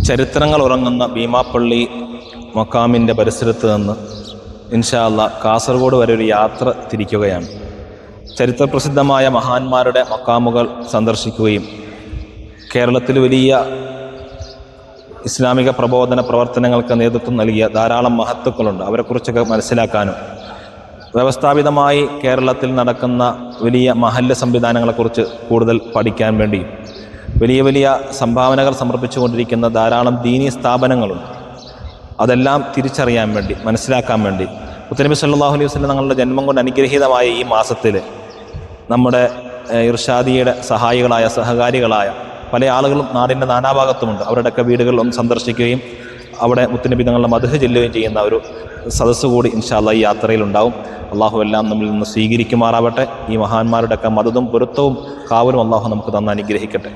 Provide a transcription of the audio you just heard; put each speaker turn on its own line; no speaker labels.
ചരിത്രങ്ങൾ ഉറങ്ങുന്ന ഭീമാപ്പള്ളി മക്കാമിൻ്റെ പരിസരത്ത് നിന്ന് ഇൻഷാ അല്ലാഹ് കാസർഗോഡ് വരെ ഒരു യാത്ര തിരിക്കുകയാണ്. ചരിത്രപ്രസിദ്ധമായ മഹാന്മാരുടെ മക്കാമുകൾ സന്ദർശിക്കുകയും കേരളത്തിൽ വലിയ ഇസ്ലാമിക പ്രബോധന പ്രവർത്തനങ്ങൾക്ക് നേതൃത്വം നൽകിയ ധാരാളം മഹത്തുക്കളുണ്ട്, അവരെക്കുറിച്ചൊക്കെ മനസ്സിലാക്കാനും വ്യവസ്ഥാപിതമായി കേരളത്തിൽ നടക്കുന്ന വലിയ മഹല്ല് സംവിധാനങ്ങളെക്കുറിച്ച് കൂടുതൽ പഠിക്കാൻ വേണ്ടിയും വലിയ വലിയ സംഭാവനകൾ സമർപ്പിച്ചുകൊണ്ടിരിക്കുന്ന ധാരാളം ദീനീ സ്ഥാപനങ്ങളുണ്ട്. അതെല്ലാം തിരിച്ചറിയാൻ വേണ്ടി, മനസ്സിലാക്കാൻ വേണ്ടി മുത്തനബി സല്ലല്ലാഹു അലൈഹി വസല്ലം തങ്ങളുടെ ജന്മം കൊണ്ട് അനുഗ്രഹീതമായ ഈ മാസത്തിൽ നമ്മുടെ ഇർഷാദിയുടെ സഹായികളായ സഹകാരികളായ പല ആളുകളും നാടിൻ്റെ നാനാഭാഗത്തുമുണ്ട്. അവരുടെയൊക്കെ വീടുകളിൽ ഒന്ന് സന്ദർശിക്കുകയും അവിടെ മുത്തനബി തങ്ങളുടെ മദ്ഹ് ചൊല്ലുകയും ചെയ്യുന്ന ഒരു സദസ്സ് കൂടി ഇൻഷാ അല്ലാഹ് ഈ യാത്രയിലുണ്ടാവും. അള്ളാഹു എല്ലാം നമ്മിൽ നിന്ന് സ്വീകരിക്കുമാറാവട്ടെ. ഈ മഹാന്മാരുടെയൊക്കെ മദതും പൊരുത്തവും കാവലും അള്ളാഹു നമുക്ക് തന്ന് അനുഗ്രഹിക്കട്ടെ.